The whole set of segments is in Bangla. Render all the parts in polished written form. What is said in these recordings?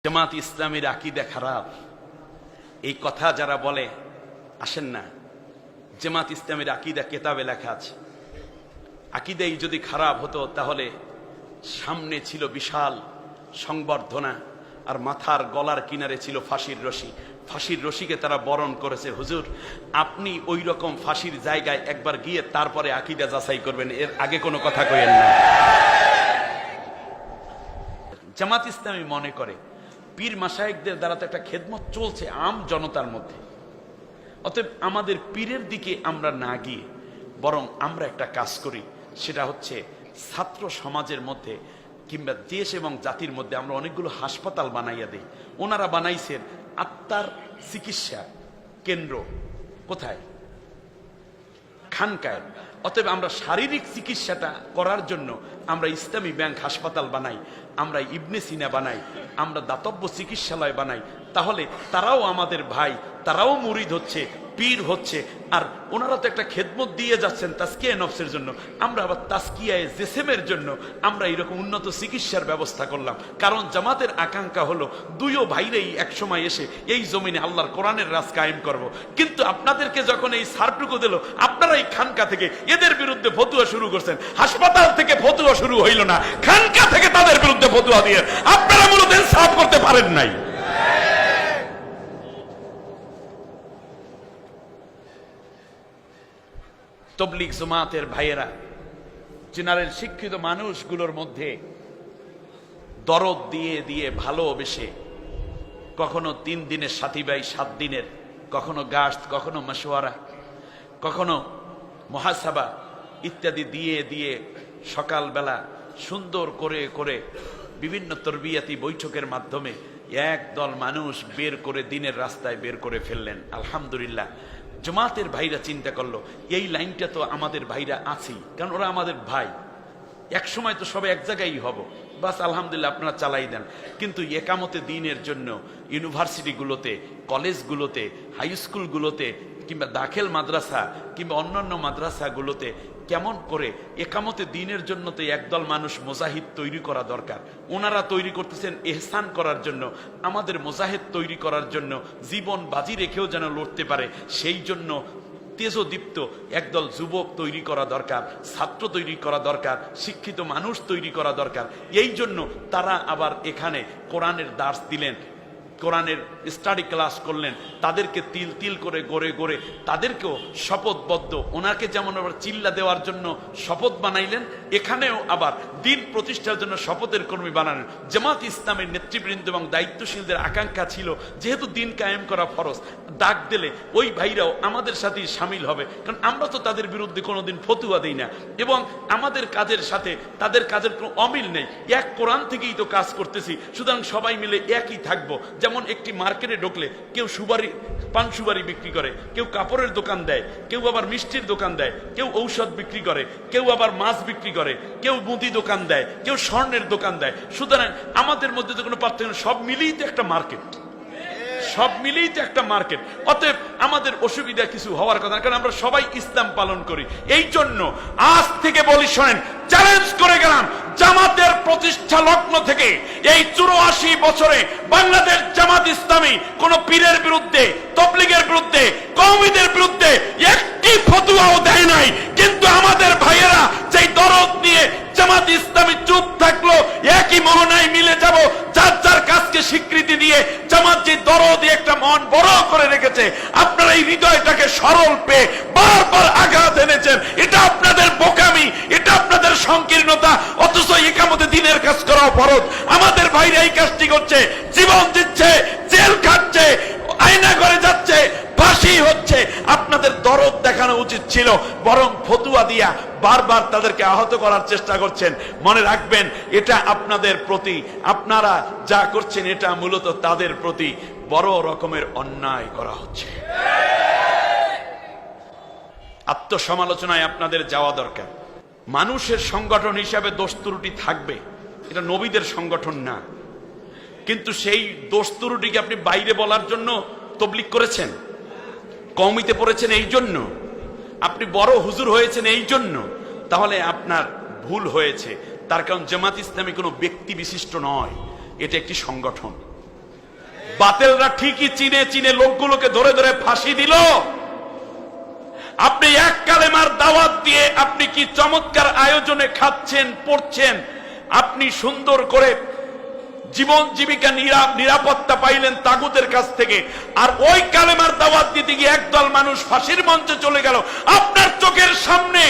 জামাত ইসলামীর আকীদা খারাপ, এই কথা যারা বলে আসেন না। জামাত ইসলামীর আকীদা কিতাবে লেখা আছে। আকীদাই যদি খারাপ হতো তাহলে সামনে ছিল বিশাল সংবর্ধনা আর মাথার গলার কিনারে ছিল ফাঁসির রশি। ফাঁসির রশিকে তারা বরণ করেছে। হুজুর, আপনি ওই রকম ফাঁসির জায়গায় একবার গিয়ে তারপরে আকীদা যাচাই করবেন, এর আগে কোনো কথা কইেন না। জামাত ইসলামী মনে করে পীর মাশায়েখদের দ্বারা তো একটা খেদমত চলছে আম জনতার মধ্যে, অতএব আমাদের পীরের দিকে আমরা না গিয়ে বরং আমরা একটা কাজ করি, সেটা হচ্ছে ছাত্র সমাজের মধ্যে কিংবা দেশ এবং জাতির মধ্যে আমরা অনেকগুলো হাসপাতাল বানাইয়া দিই। ওনারা বানাইছেন আত্মার চিকিৎসা কেন্দ্র। কোথায়? খানকায়। অতএব আমরা শারীরিক চিকিৎসাটা করার জন্য আমরা ইসলামী ব্যাংক হাসপাতাল বানাই, আমরা ইবনে সিনা বানাই, আমরা দাতব্য চিকিৎসালয় বানাই। তাহলে তারাও আমাদের ভাই, তারাও মুরিদ হচ্ছে, পীর হচ্ছে, আর ওনারা তো একটা খেদমত দিয়ে যাচ্ছেন তাজকিয়া নফসের জন্য। আমরা আবার তাজকিয়ায়ে জেসেমের জন্য আমরা এরকম উন্নত চিকিৎসার ব্যবস্থা করলাম। কারণ জামাতের আকাঙ্ক্ষা হলো দুইও ভাইরেই একসময় এসে এই জমিনে আল্লাহর কোরআনের রাজ কায়েম করব। কিন্তু আপনাদেরকে যখন এই সারটুকু দিল, আপনারা এই খানকা থেকে এদের বিরুদ্ধে ফতুয়া শুরু করছেন। হাসপাতাল থেকে ফতুয়া শুরু হইল না, খানকা থেকে তাদের বিরুদ্ধে ফতুয়া দিয়ে আপনারা মূলত ইনসাফ করতে পারেন নাই। তবলিগ জামাতের ভাইয়েরা জেনারেল শিক্ষিত মানুষগুলোর মধ্যে দরদ দিয়ে দিয়ে ভালোবেসে, কখনো 3 দিনের সাথী ভাই 7 দিনের, কখনো গাস্ত, কখনো মাশওয়ারা, কখনো মুহাসাবা ইত্যাদি দিয়ে দিয়ে সকালবেলা সুন্দর করে করে বিভিন্ন তরবিয়াতি বৈঠকের মাধ্যমে একদল মানুষ বের করে দিনের রাস্তায় বের করে ফেললেন। আলহামদুলিল্লাহ, জামাতের ভাইরা চিন্তা করলো এই লাইনটা তো আমাদের ভাইরা আছেই, কারণ ওরা আমাদের ভাই, এক সময় তো সবাই এক জায়গায় হব, বাস আলহামদুলিল্লাহ আপনারা চালাই দেন। কিন্তু একামতে দ্বীনের জন্য ইউনিভার্সিটিগুলোতে, কলেজগুলোতে, হাই স্কুলগুলোতে কিংবা দাখিল মাদ্রাসা কিংবা অন্যান্য মাদ্রাসাগুলোতে কেমন করে একামতে দ্বীনের জন্য তো একদল মানুষ মুজাহিদ তৈরি করা দরকার। ওনারা তৈরি করতেছেন ইহসান করার জন্য, আমাদের মুজাহিদ তৈরি করার জন্য, জীবন বাজি রেখেও যেন লড়তে পারে সেই জন্য তেজদীপ্ত একদল যুবক তৈরি করা দরকার, ছাত্র তৈরি করা দরকার, শিক্ষিত মানুষ তৈরি করা দরকার। এই জন্য তারা আবার এখানে কোরআনের দার্স দিলেন, কোরআনের স্টাডি ক্লাস করলেন, তাদেরকে তিল তিল করে গড়ে গড়ে তাদেরকেও শপথবদ্ধ, ওনাকে যেমন আবার চিল্লা দেওয়ার জন্য শপথ বানাইলেন, এখানেও আবার দিন প্রতিষ্ঠার জন্য শপথের কর্মী বানালেন। জামাত ইসলামের নেতৃবৃন্দ এবং দায়িত্বশীলদের আকাঙ্ক্ষা ছিল যেহেতু দিন কায়েম করা ফরজ, ডাক দিলে ওই ভাইরাও আমাদের সাথেই সামিল হবে, কারণ আমরা তো তাদের বিরুদ্ধে কোনোদিন ফতুয়া দিই না এবং আমাদের কাজের সাথে তাদের কাজের কোনো অমিল নেই। এক কোরআন থেকেই তো কাজ করতেছি, সুতরাং সবাই মিলে একই থাকবো। যেমন একটি মার্কেটে ঢুকলে কেউ সুপারি, পান সুপারি বিক্রি করে, কেউ কাপড়ের দোকান দেয়, কেউ আবার মিষ্টির দোকান দেয়, কেউ ঔষধ বিক্রি করে, কেউ আবার মাছ বিক্রি করে, কেউ মুদি দোকান দেয়, কেউ স্বর্ণের দোকান দেয়। সুতরাং আমাদের মধ্যে তো কোনো পার্থক্য নেই, সব মিলিয়ে তো একটা মার্কেট, সব মিলিয়ে তো একটা মার্কেট। অতএব আমাদের অসুবিধা কিছু হওয়ার কথা না, কারণ আমরা সবাই ইসলাম পালন করি। এই জন্য আজ থেকে বলি, শোনেন, চ্যালেঞ্জ করে গেলাম, জামাতের প্রতিষ্ঠা লগ্ন থেকে এই 84 বছরে বাংলাদেশ জামাত ইসলামী কোন পীরের বিরুদ্ধে, তবলিগের বিরুদ্ধে, কওমিদের বিরুদ্ধে একটি ফতোয়াও দেয় নাই। কিন্তু আমাদের ভাইয়েরা যেই দরদ নিয়ে জামাত ইসলামী চুপ থাকলো, একই মোহনায় মিলে যাব, যার যার কাজকে স্বীকৃতি দিয়ে জামাত যে দরদ একটা মন বড় করে রেখেছে, আপনারা এই হৃদয়টাকে সরল পেয়ে বারবার আঘাত এনেছেন। এটা আপনাদের বোকামি, এটা আপনাদের সংকীর্ণতা, অথচ একামতে দিনের কাজ করা ফরজ। আমাদের ভাইরা এই কাজটি করছে, জীবন দিচ্ছে, জেল খাচ্ছে, আয়না করে যাচ্ছে, ফাঁসি হচ্ছে। আপনাদের দরদ দেখানো উচিত ছিল, বরং ফতুয়া দিয়া বারবার তাদেরকে আহত করার চেষ্টা করছেন। মনে রাখবেন, এটা আপনাদের প্রতি, আপনারা যা করছেন এটা মূলত তাদের প্রতি বড় রকমের অন্যায় করা হচ্ছে। আত্মসমালোচনায় আপনাদের যাওয়া দরকার। মানুষের সংগঠন হিসাবে দোষ ত্রুটি থাকবে, এটা নবীদের সংগঠন না। কিন্তু সেই দোষ ত্রুটিকে আপনি বাইরে বলার জন্য তবলিগ করেছেন, কওমিতে পড়েছেন এই জন্য, আপনি বড় হুজুর হয়েছেন এই জন্য, তাহলে আপনার ভুল হয়েছে। তার কারণ জামাত ইসলামী কোনো ব্যক্তি বিশিষ্ট নয়, এটা একটি সংগঠন। বাতিলরা ঠিকই চিনে চিনে লোকগুলোকে ধরে ধরে ফাঁসি দিল। আপনি এক কালেমার দাওয়াত দিয়ে আপনি কি চমৎকার আয়োজনে খাচ্ছেন, পড়ছেন, আপনি সুন্দর করে জীবন জীবিকা নিরাপত্তা পাইলেন তাগুতের কাছ থেকে, আর ওই কালেমার দাওয়াত দিতে গিয়ে একদল মানুষ ফাঁসির মঞ্চে চলে গেল। আপনার চোখের সামনে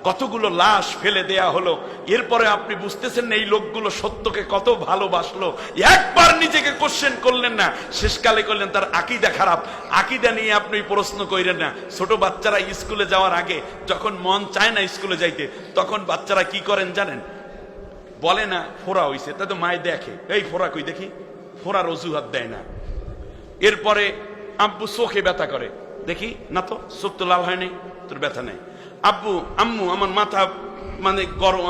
কতগুলো লাশ ফেলে দেয়া হলো, এরপরে আপনি বুঝতেছেন এই লোকগুলো সত্যকে কত ভালোবাসলো। একবার নিজেকে কোশ্চেন করলেন না, শেষকালে করলেন তার আকীদা খারাপ। আকীদা নিয়ে আপনি প্রশ্ন কইরেন না। ছোট বাচ্চারা স্কুলে যাওয়ার আগে যখন মন চায় না স্কুলে যাইতে, তখন বাচ্চারা কি করেন জানেন? বলে না ফোড়া হইছে, তা তো মায় দেখে, এই ফোড়া কই দেখি, ফোড়ার অজুহাত দেয় না। এরপরে আব্বু চোখে ব্যথা করে, দেখি না তো চোখ তো লাল হয়নি, তোর ব্যথা নেই। আব্বু আম্মু আমার মাথা মানে গরম,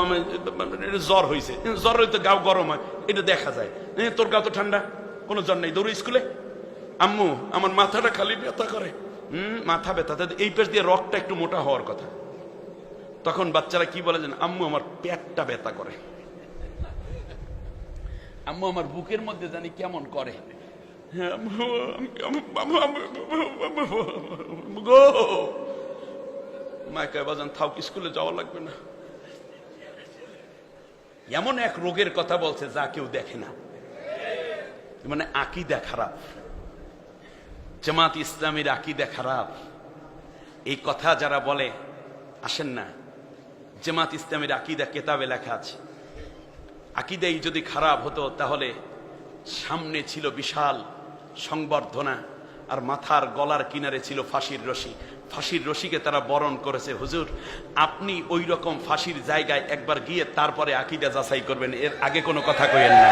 জ্বর হয়েছে, জ্বর হইতে গাও গরম হয়, এটা দেখা যায়, তোর গাও তো ঠান্ডা, কোনো জ্বর নেই, দৌড় স্কুলে। আম্মু আমার মাথাটা খালি ব্যথা করে, মাথা ব্যথা, এই পেশ দিয়ে রক্তটা একটু মোটা হওয়ার কথা। তখন বাচ্চারা কি বলে জানেন? আম্মু আমার পেটটা ব্যথা করে, আম্মু আমার বুকের মধ্যে জানি কেমন করে। মাইকায় বাজান থাও, স্কুলে যাওয়া লাগবে না। এমন এক রোগের কথা বলছে যা কেউ দেখে না, মানে আকীদা খারাপ। জামাত ইসলামীর আকীদা খারাপ, এই কথা যারা বলে আসেন না। জামাত ইসলামীর আকীদা কেতাবে লেখা আছে। আকীদাই যদি খারাপ হতো তাহলে সামনে ছিল বিশাল সংবর্ধনা, আর মাথার গলার কিনারে ছিল ফাঁসির রশি। ফাঁসির রশিকে তারা বরণ করেছে। হুজুর, আপনি ওই রকম ফাঁসির জায়গায় একবার গিয়ে তারপরে আকীদা যাচাই করবেন, এর আগে কোনো কথা কইেন না।